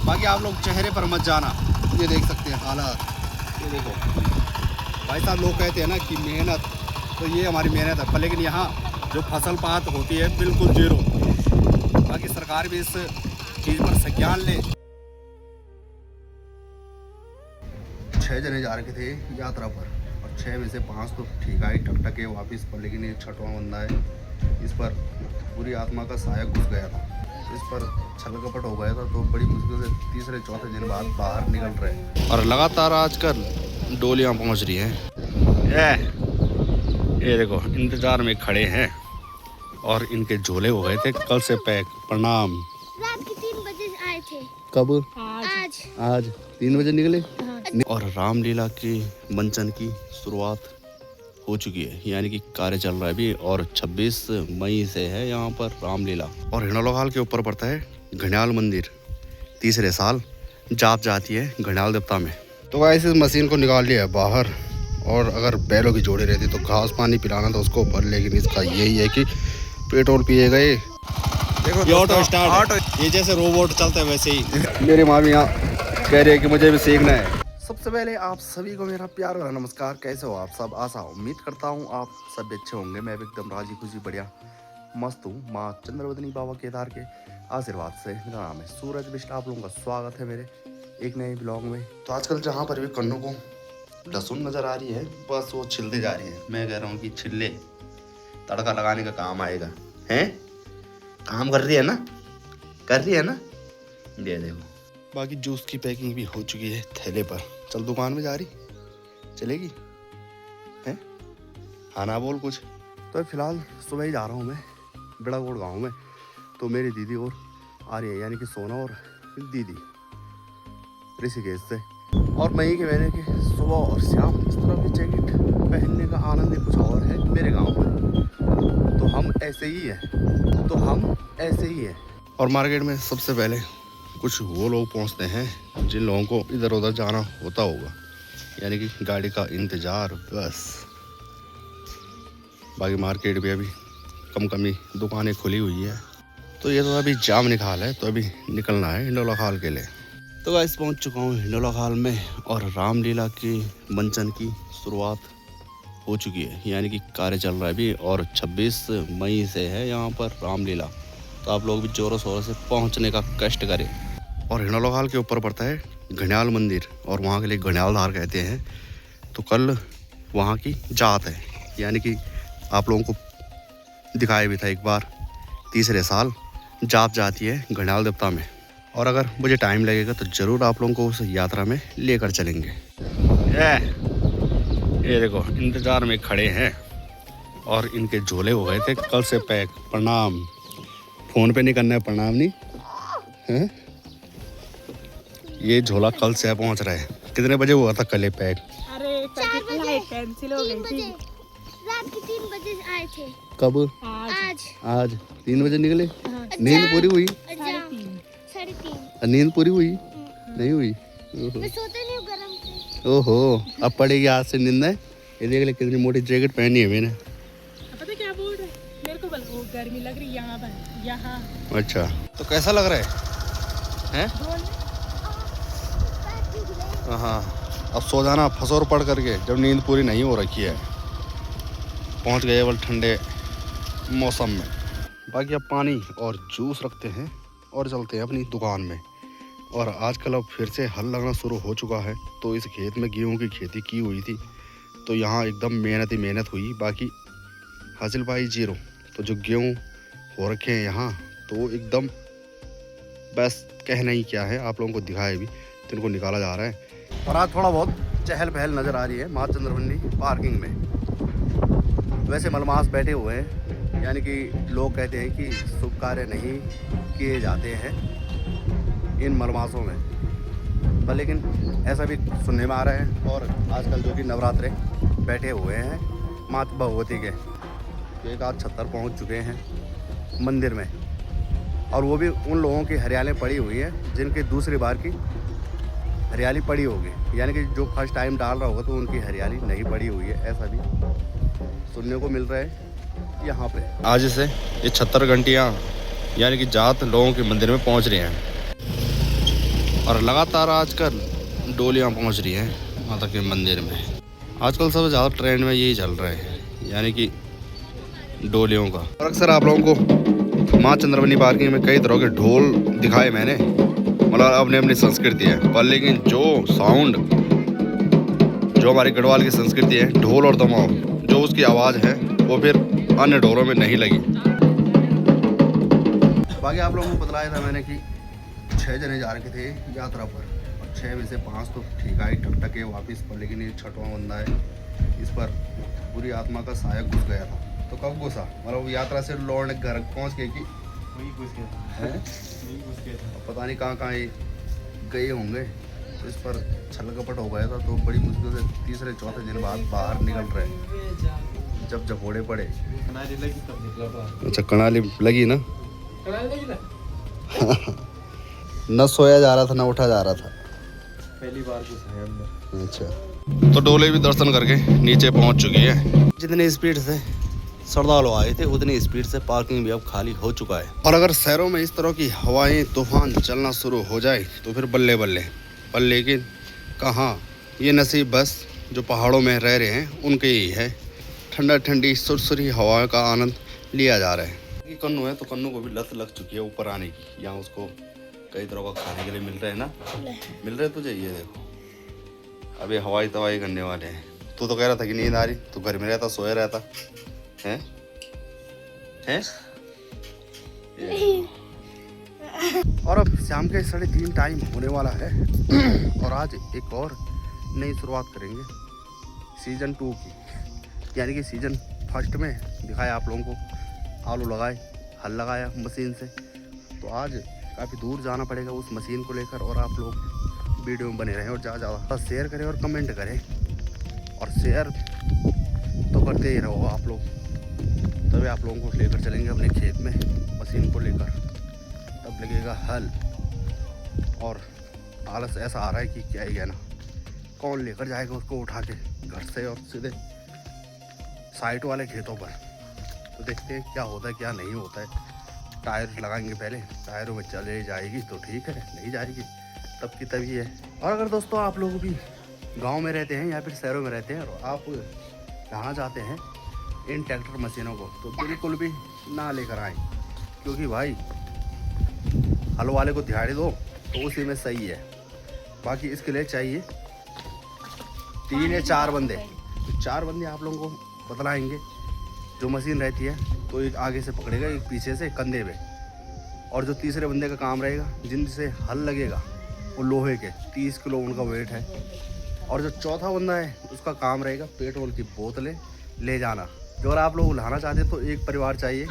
बाकी आप लोग चेहरे पर मत जाना। ये देख सकते हैं हालात, ये देखो भाई साहब। लोग कहते हैं ना कि मेहनत, तो ये हमारी मेहनत है, पर लेकिन यहाँ जो फसल पात होती है बिल्कुल जीरो। बाकी सरकार भी इस चीज़ पर संज्ञान ले। 6 जने जा रखे थे यात्रा पर और 6 में से 5 तो ठीक आई टकटके वापस पर, लेकिन ये 6वां बंदा है, इस पर पूरी आत्मा का साया घुस गया था, इस पर छल कपट हो गया था। तो बड़ी मुश्किल से तीसरे चौथे दिन बाद बाहर निकल रहे और लगातार आजकल डोलियां पहुंच रही हैं। ये देखो इंतजार में खड़े हैं और इनके झोले हो गए थे कल से पैक। प्रणाम। रात के 3 बजे आए थे। कब? आज 3 बजे निकले। और रामलीला की मंचन की शुरुआत हो चुकी है, यानी कि कार्य चल रहा है अभी। और 26 मई से है यहाँ पर रामलीला। और हिंडोलाखाल के ऊपर पड़ता है घड़ियाल मंदिर। तीसरे साल जाप जाती है घड़ियाल देवता में। तो गाइस इस मशीन को निकाल लिया है बाहर, और अगर बैलों की जोड़ी रहती तो घास पानी पिलाना था उसको ऊपर, लेकिन इसका यही है कि पेट्रोल पिए गए। देखो ये ऑटो स्टार्ट, ये जैसे रोबोट चलते हैं वैसे ही। मेरी मामी यहाँ कह रही है कि मुझे भी सीखना है। सबसे पहले आप सभी को मेरा प्यार और नमस्कार। कैसे हो आप सब? आशा उम्मीद करता हूँ आप सब अच्छे होंगे। मैं एकदम राजी खुशी बढ़िया मस्त हूँ। माँ चंद्रवदनी बाबा केदार के आशीर्वाद से। मेरा नाम है सूरज बिष्ट। आप लोगों का स्वागत है मेरे एक नए ब्लॉग में। तो आजकल जहाँ पर भी कन्नों को लहसुन नजर आ रही है, बस वो छिलते जा रही है। मैं कह रहा हूँ कि छिल्ले तड़का लगाने का काम आएगा। हैं? काम कर रही है ना? कर रही है ना? ये देखो। बाकी जूस की पैकिंग भी हो चुकी है थैले पर। चल दुकान में जा रही चलेगी? हैं? हाँ ना बोल कुछ। तो फिलहाल सुबह ही जा रहा हूँ मैं बिड़ाकोट गाँव में। तो मेरी दीदी और आ रही है, यानी कि सोना और दीदी ऋषिकेश से। और मई के महीने के सुबह और शाम इस तरह की जैकेट पहनने का आनंद ही कुछ और है मेरे गांव में। तो हम ऐसे ही हैं। और मार्केट में सबसे पहले कुछ वो लोग पहुंचते हैं जिन लोगों को इधर उधर जाना होता होगा, यानी कि गाड़ी का इंतज़ार बस। बाकी मार्केट भी अभी कम ही दुकानें खुली हुई है। तो ये तो अभी जाम निकाल है, तो अभी निकलना है हिंडोलाखाल के लिए। तो गाइस पहुंच चुका हूँ हिंडोलाखाल में और रामलीला की मंचन की शुरुआत हो चुकी है, यानी कि कार्य चल रहा है अभी। और 26 मई से है यहाँ पर रामलीला। तो आप लोग भी जोरों शोरों से पहुँचने का कष्ट करें। और हिंडोलाखाल के ऊपर पड़ता है घड़ियाल मंदिर, और वहाँ के लिए घड़ियाल धार कहते हैं। तो कल वहाँ की जात है, यानी कि आप लोगों को दिखाया भी था एक बार। तीसरे साल जाप जाती है घड़ियाल देवता में। और अगर मुझे टाइम लगेगा तो ज़रूर आप लोगों को उस यात्रा में लेकर चलेंगे। ये देखो इंतज़ार में खड़े हैं और इनके झोले हो गए थे कल से पैक। प्रणाम। फ़ोन पे नहीं करना है प्रणाम, नहीं है? ये झोला कल से पहुंच रहा है। कितने बजे हुआ था कल ये पैक? अरे कैंसिल हो गई थी। रात के 3 बजे आए थे। कब? आज 3 बजे निकले। नींद पूरी हुई? 3:30। नींद पूरी हुई? नहीं हुई? मैं सोते नहीं हूँ गरम से। ओहो, अब पड़ेगी आज से नींद है। ये देख ले कितनी मोटी जैकेट पहनी है मैंने। पता क्या बोल रहे? मेरे को बल्कि गर्मी लग रही है यहाँ। अच्छा, तो कैसा लग रहा है? हैं? हाँ, अब सो जाना फसोर पड़ करके जब नींद पूरी नहीं हो रखी है। पहुंच गए बल ठंडे मौसम में। बाकी अब पानी और जूस रखते हैं और चलते हैं अपनी दुकान में। और आजकल अब फिर से हल लगना शुरू हो चुका है। तो इस खेत में गेहूं की खेती की हुई थी, तो यहाँ एकदम मेहनत ही मेहनत हुई। बाकी हासिल पाई जीरो। तो जो गेहूं हो रखे हैं यहाँ, तो एकदम बस कहना ही क्या है, आप लोगों को दिखाए भी। तो इनको निकाला जा रहा है। और आज थोड़ा बहुत चहल पहल नज़र आ रही है माँ चंद्रवदनी पार्किंग में। वैसे मलमास बैठे हुए हैं, यानी कि लोग कहते हैं कि शुभ कार्य नहीं किए जाते हैं इन मलमासों में, पर लेकिन ऐसा भी सुनने में आ रहा है। और आजकल जो कि नवरात्रे बैठे हुए हैं माता भगवती के, तो एक आध 76 पहुँच चुके हैं मंदिर में। और वो भी उन लोगों की हरियाली पड़ी हुई है जिनकी दूसरी बार की हरियाली पड़ी होगी, यानी कि जो फर्स्ट टाइम डाल रहा होगा तो उनकी हरियाली नहीं पड़ी हुई है। ऐसा भी सुनने को मिल रहा है यहाँ पे। आज से ये 76 घंटियाँ यानी कि जात लोगों के मंदिर में पहुँच रहे हैं। और लगातार आजकल डोलियाँ पहुंच रही हैं माता के मंदिर में। आजकल सबसे ज़्यादा ट्रेंड में यही चल रहा है, यानी कि डोलियों का। और अक्सर आप लोगों को माँ चंद्रवनी पार्किंग में कई तरह के ढोल दिखाए मैंने, मतलब अपनी अपनी संस्कृति है, पर लेकिन जो साउंड, जो हमारी गढ़वाल की संस्कृति है, ढोल और दमाऊ, जो उसकी आवाज़ है वो फिर अन्य ढोलों में नहीं लगी। बाकी आप लोगों को बतलाया था मैंने कि 6 जने जा रखे थे यात्रा पर, और 6 में से 5 तो ठीक है ठक ठके वापिस पर, लेकिन ये 6वां बंदा है, इस पर पूरी आत्मा का साया घुस गया था। तो कब घुसा, मतलब यात्रा से लौटने घर पहुँच गए कि वही घुस गया था, वही घुस गया था। पता नहीं कहाँ ये गए होंगे, तो इस पर छल कपट हो गया था। तो बड़ी मुश्किल से 3-4 दिन बाद बाहर निकल रहे, जब जफोड़े पड़े। कनाली लगी तब निकला बाहर। अच्छा, कनाली लगी ना? कनाली लगी ना? न सोया जा रहा था, न उठा जा रहा था। पहली बार घुसा है अंदर। अच्छा, तो डोले भी दर्शन करके नीचे पहुंच चुकी है। जितनी स्पीड से श्रद्धालु आए थे उतनी स्पीड से पार्किंग भी अब खाली हो चुका है। और अगर शहरों में इस तरह की हवाएं तूफान चलना शुरू हो जाए तो फिर बल्ले बल्ले। पर लेकिन कहाँ, ये नसीब बस जो पहाड़ों में रह रहे हैं उनके ही है। ठंडा ठंडी सुरसुरी हवा का आनंद लिया जा रहा है। कन्नू है तो कन्नू को भी लत लग चुकी है ऊपर आने की। यहाँ उसको कई तरह का खाने के लिए मिल रहे हैं ना, मिल रहे तुझे। ये देखो अभी हवाई तवाई करने वाले हैं। तू तो कह रहा था कि नींद आ रही, तू घर में रहता, सोया रहता हैं? और अब शाम के 3:30 टाइम होने वाला है और आज एक और नई शुरुआत करेंगे सीजन 2 की। यानी कि सीजन 1 में दिखाया आप लोगों को, आलू लगाए, हल लगाया मशीन से। तो आज काफ़ी दूर जाना पड़ेगा उस मशीन को लेकर, और आप लोग वीडियो में बने रहें और ज़्यादा शेयर करें और कमेंट करें। और शेयर तो करते ही रहो आप लोग, तभी आप लोगों को लेकर चलेंगे अपने खेत में मशीन को लेकर। तब लगेगा हल। और आलस ऐसा आ रहा है कि क्या ही कहना, कौन लेकर जाएगा उसको उठा के घर से और सीधे साइट वाले खेतों पर। तो देखते हैं क्या होता है क्या नहीं होता है। टायर लगाएंगे पहले, टायरों में चले जाएगी तो ठीक है, नहीं जाएगी तब की तभी है। और अगर दोस्तों आप लोग भी गांव में रहते हैं या फिर शहरों में रहते हैं और आप यहाँ जाते हैं इन ट्रैक्टर मशीनों को, तो बिल्कुल भी ना लेकर आएँ, क्योंकि भाई हल वाले को दिहाड़ी दो तो उसी में सही है। बाकी इसके लिए चाहिए 3 या 4 बंदे। तो 4 बंदे आप लोगों को बतलाएंगे। जो मशीन रहती है तो एक आगे से पकड़ेगा, एक पीछे से कंधे पे, और जो तीसरे बंदे का काम रहेगा जिनसे हल लगेगा वो लोहे के 30 किलो उनका वेट है। और जो चौथा बंदा है उसका काम रहेगा पेट्रोल की बोतलें ले जाना। जो अगर आप लोग लाना चाहते हैं तो एक परिवार चाहिए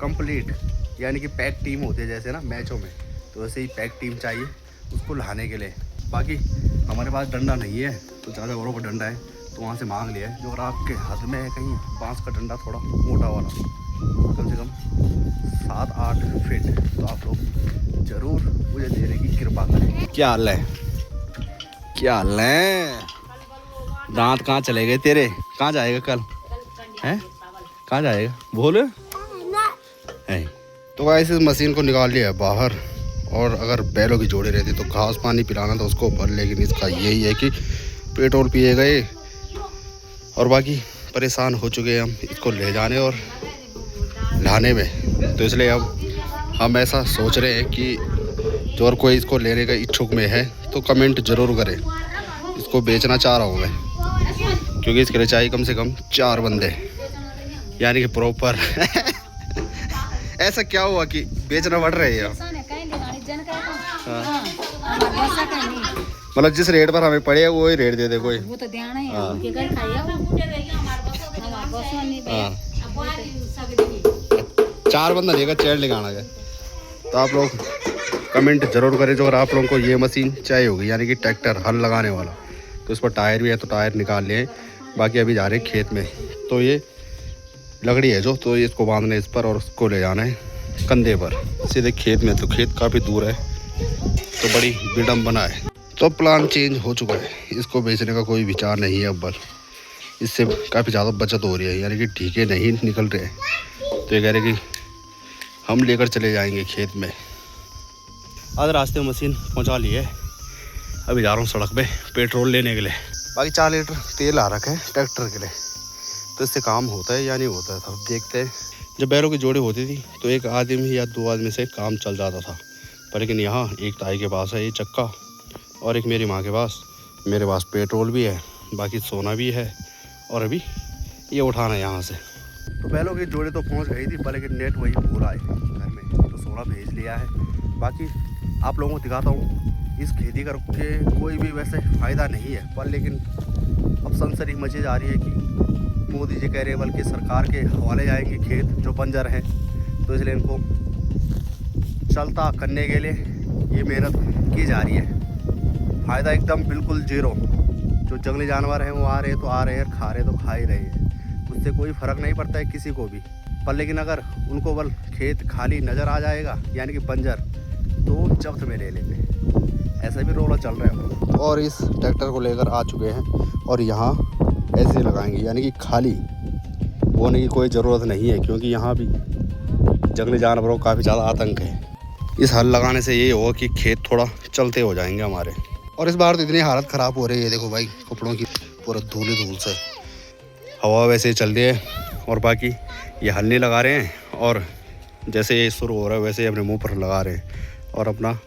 कंप्लीट, यानी कि पैक टीम होती है जैसे ना मैचों में, तो वैसे ही पैक टीम चाहिए उसको लाने के लिए। बाकी हमारे पास डंडा नहीं है, तो ज़्यादा बड़ों का डंडा है तो वहाँ से मांग लिया है। जो अगर आपके हाथ में है कहीं बांस का डंडा थोड़ा मोटा वाला, कम से कम 7-8 फीट, तो आप लोग ज़रूर मुझे देने की कृपा करें। क्या हाल है, क्या हाल है? दांत कहाँ चले गए तेरे? कहाँ जाएगा कल हैं? कहाँ जाएगा बोल? है तो वैसे इस मशीन को निकाल लिया है बाहर। और अगर बैलों की जोड़ी रहती तो घास पानी पिलाना था उसको ऊपर, लेकिन इसका यही है कि पेट्रोल पिएगा ये। और बाकी परेशान हो चुके हैं हम इसको ले जाने और लाने में। तो इसलिए अब हम ऐसा सोच रहे हैं कि जो और कोई इसको लेने का इच्छुक में है तो कमेंट ज़रूर करें। इसको बेचना चाह रहा हूँ मैं, क्योंकि इसके लिए चाहिए कम से कम 4 बंदे, यानी कि प्रॉपर। ऐसा क्या हुआ कि बेचना बढ़ रही है? मतलब जिस रेट पर हमें पड़े वही रेट दे दे कोई। वो तो ध्यान है उनके घर खाइए। 4 बंदा लेगा चेयर लगाना है। तो आप लोग कमेंट जरूर करें जो अगर आप लोगों को ये मशीन चाहिए होगी, यानी कि ट्रैक्टर हल लगाने वाला, तो उस पर टायर भी है तो टायर निकाल लिए। बाकी अभी जा रहे हैं खेत में। तो ये लकड़ी है जो, तो ये इसको बांधना है इस पर और उसको ले जाना है कंधे पर सीधे खेत में। तो खेत काफ़ी दूर है तो बड़ी विडम्बना है। तो प्लान चेंज हो चुका है, इसको बेचने का कोई विचार नहीं है अब। बस इससे काफ़ी ज़्यादा बचत हो रही है, यानी कि ठीके नहीं निकल रहे हैं। तो ये कह रहे कि हम लेकर चले जाएंगे खेत में। आज रास्ते में मशीन पहुंचा ली है अभी जा रहा हूँ सड़क पे पेट्रोल लेने के लिए। बाकी 4 लीटर तेल आ रखा है ट्रैक्टर के लिए, तो इससे काम होता है या नहीं होता है तब देखते हैं। जब बैलों की जोड़ी होती थी तो एक आदमी या 2 आदमी से काम चल जाता था, पर लेकिन यहाँ एक ताई के पास है ये चक्का और एक मेरी माँ के पास, मेरे पास पेट्रोल भी है, बाकी सोना भी है और अभी ये उठाना है यहाँ से। तो बैलों की जोड़ी तो पहुँच गई थी, पर लेकिन नेट वही भूल आए घर में, तो सोना भेज लिया है। बाकी आप लोगों को दिखाता हूँ, इस खेती करके कोई भी वैसे फ़ायदा नहीं है, पर लेकिन अब सनसनी मची जा रही है कि मोदी जी कह रहे हैं बल्कि सरकार के हवाले जाएंगे खेत जो बंजर हैं, तो इसलिए इनको चलता करने के लिए ये मेहनत की जा रही है। फ़ायदा एकदम बिल्कुल जीरो। जो जंगली जानवर हैं वो आ रहे हैं, खा रहे तो खा ही रहे हैं, उससे कोई फ़र्क नहीं पड़ता है किसी को भी। पर लेकिन अगर उनको बल खेत खाली नज़र आ जाएगा यानी कि बंजर, तो जब्त में ले लेंगे। ऐसा भी रोला चल रहा है। और इस ट्रैक्टर को लेकर आ चुके हैं और यहाँ ऐसे लगाएंगे यानी कि खाली बोने की कोई ज़रूरत नहीं है, क्योंकि यहाँ भी जंगली जानवरों का काफ़ी ज़्यादा आतंक है। इस हल लगाने से ये होगा कि खेत थोड़ा चलते हो जाएंगे हमारे। और इस बार तो इतनी हालत ख़राब हो रही है, देखो भाई कपड़ों की पूरा धूल से, हवा वैसे ही चल रही है। और बाकी ये हल नहीं लगा रहे हैं और जैसे ये शुरू हो रहा है वैसे ही अपने मुंह पर लगा रहे हैं और अपना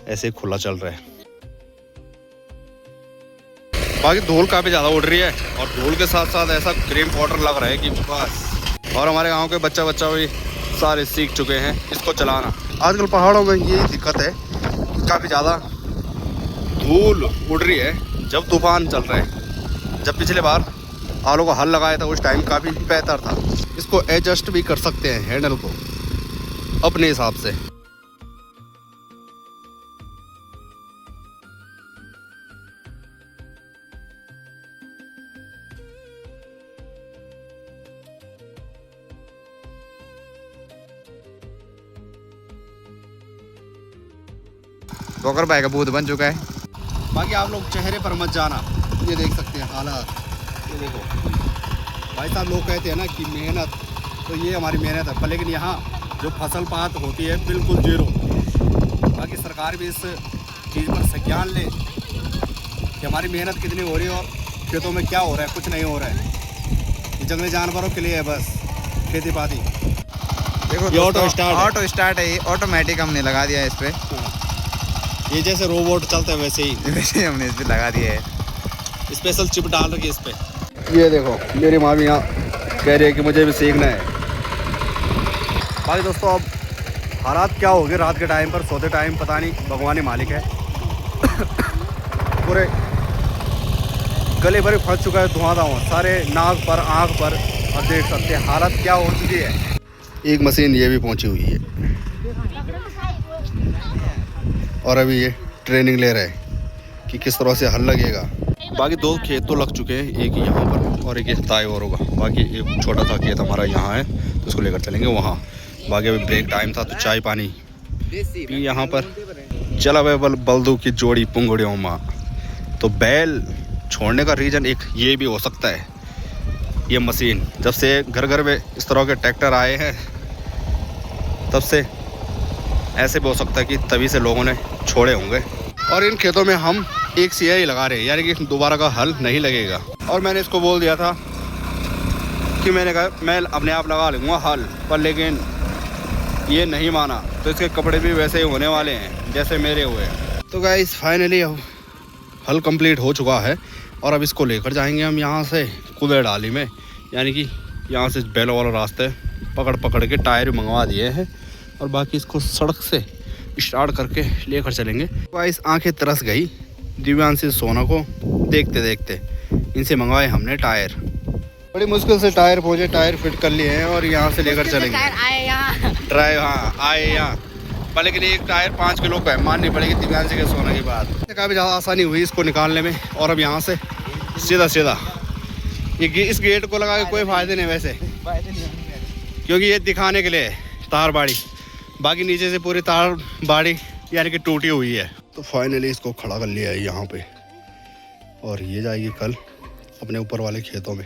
ऐसे खुला चल रहा है। बाकी धूल काफ़ी ज़्यादा उड़ रही है और धूल के साथ साथ ऐसा क्रीम पाउडर लग रहा है कि बस। और हमारे गांव के बच्चा भी सारे सीख चुके हैं इसको चलाना। आजकल पहाड़ों में ये दिक्कत है, काफ़ी ज़्यादा धूल उड़ रही है जब तूफान चल रहा है। जब पिछले बार आलू का हल लगाया था उस टाइम काफ़ी बेहतर था। इसको एडजस्ट भी कर सकते हैं हैंडल को अपने हिसाब से। गोकर भाई का भूत बन चुका है। बाकी आप लोग चेहरे पर मत जाना, ये देख सकते हैं हालात। ये देखो भाई साहब, लोग कहते हैं ना कि मेहनत, तो ये हमारी मेहनत है, पर लेकिन यहाँ जो फसल पात होती है बिल्कुल जीरो। बाकी सरकार भी इस चीज़ पर संज्ञान ले कि हमारी मेहनत कितनी हो रही है और खेतों में क्या हो रहा है, कुछ नहीं हो रहा है। ये जंगली जानवरों के लिए है बस खेती बाड़ी। देखो ये ऑटो स्टार्ट है, ये ऑटोमेटिक हमने लगा दिया है इस पर। ये जैसे रोबोट चलते हैं वैसे ही वैसे हमने इस पर लगा दिया है, स्पेशल चिप डाल रखी है इस पे। ये देखो मेरी माँ भी यहाँ कह रही है कि मुझे भी सीखना है। बाकी दोस्तों अब हालात क्या हो गए रात के टाइम पर, सोते टाइम पता नहीं, भगवान ही मालिक है। पूरे गले भरे फंस चुका है धुआं सारे नाक पर, आँख पर, और देख सकते हैं हालत क्या हो चुकी है। एक मशीन ये भी पहुँची हुई है और अभी ये ट्रेनिंग ले रहे हैं कि किस तरह से हल लगेगा। बाकी 2 खेत तो लग चुके हैं, एक यहाँ पर और एक ताई और होगा। बाकी एक छोटा सा खेत हमारा यहाँ है तो उसको लेकर चलेंगे वहाँ। बाकी अभी ब्रेक टाइम था तो चाय पानी पी यहाँ पर। चला वे बल्दू की जोड़ी पुंगड़ियों माँ। तो बैल छोड़ने का रीज़न एक ये भी हो सकता है, ये मशीन जब से घर घर में इस तरह के ट्रैक्टर आए हैं तब से ऐसे भी हो सकता है कि तभी से लोगों ने छोड़े होंगे। और इन खेतों में हम एक सिया ही लगा रहे हैं, यानी कि दोबारा का हल नहीं लगेगा। और मैंने इसको बोल दिया था कि मैंने कहा मैं अपने आप लगा लूँगा हल, पर लेकिन ये नहीं माना, तो इसके कपड़े भी वैसे ही होने वाले हैं जैसे मेरे हुए। तो गाइस फाइनली हल कंप्लीट हो चुका है और अब इसको लेकर जाएंगे हम यहाँ से कुदे डाली में, यानी कि यहाँ से बैलों वाला रास्ते पकड़ के टायर मंगवा दिए हैं और बाकी इसको सड़क से स्टार्ट करके लेकर चलेंगे। गाइस आंखें तरस गई दिव्यांशी सोना को देखते देखते। इनसे मंगवाए हमने टायर, बड़ी मुश्किल से टायर पहुँचे, टायर फिट कर लिए हैं और यहाँ से लेकर चलेंगे। ड्राइव आए यहाँ पर, लेकिन एक टायर 5 किलो का है, माननी पड़ेगी दिव्यांशी के सोना की बात। काफ़ी ज़्यादा आसानी हुई इसको निकालने में। और अब यहाँ से सीधा इस गेट को लगा के कोई फ़ायदे नहीं वैसे, क्योंकि ये दिखाने के लिए तार बाड़ी, बाकी नीचे से पूरी तार बाड़ी यानी कि टूटी हुई है। तो फाइनली इसको खड़ा कर लिया है यहाँ पे और ये जाएगी कल अपने ऊपर वाले खेतों में।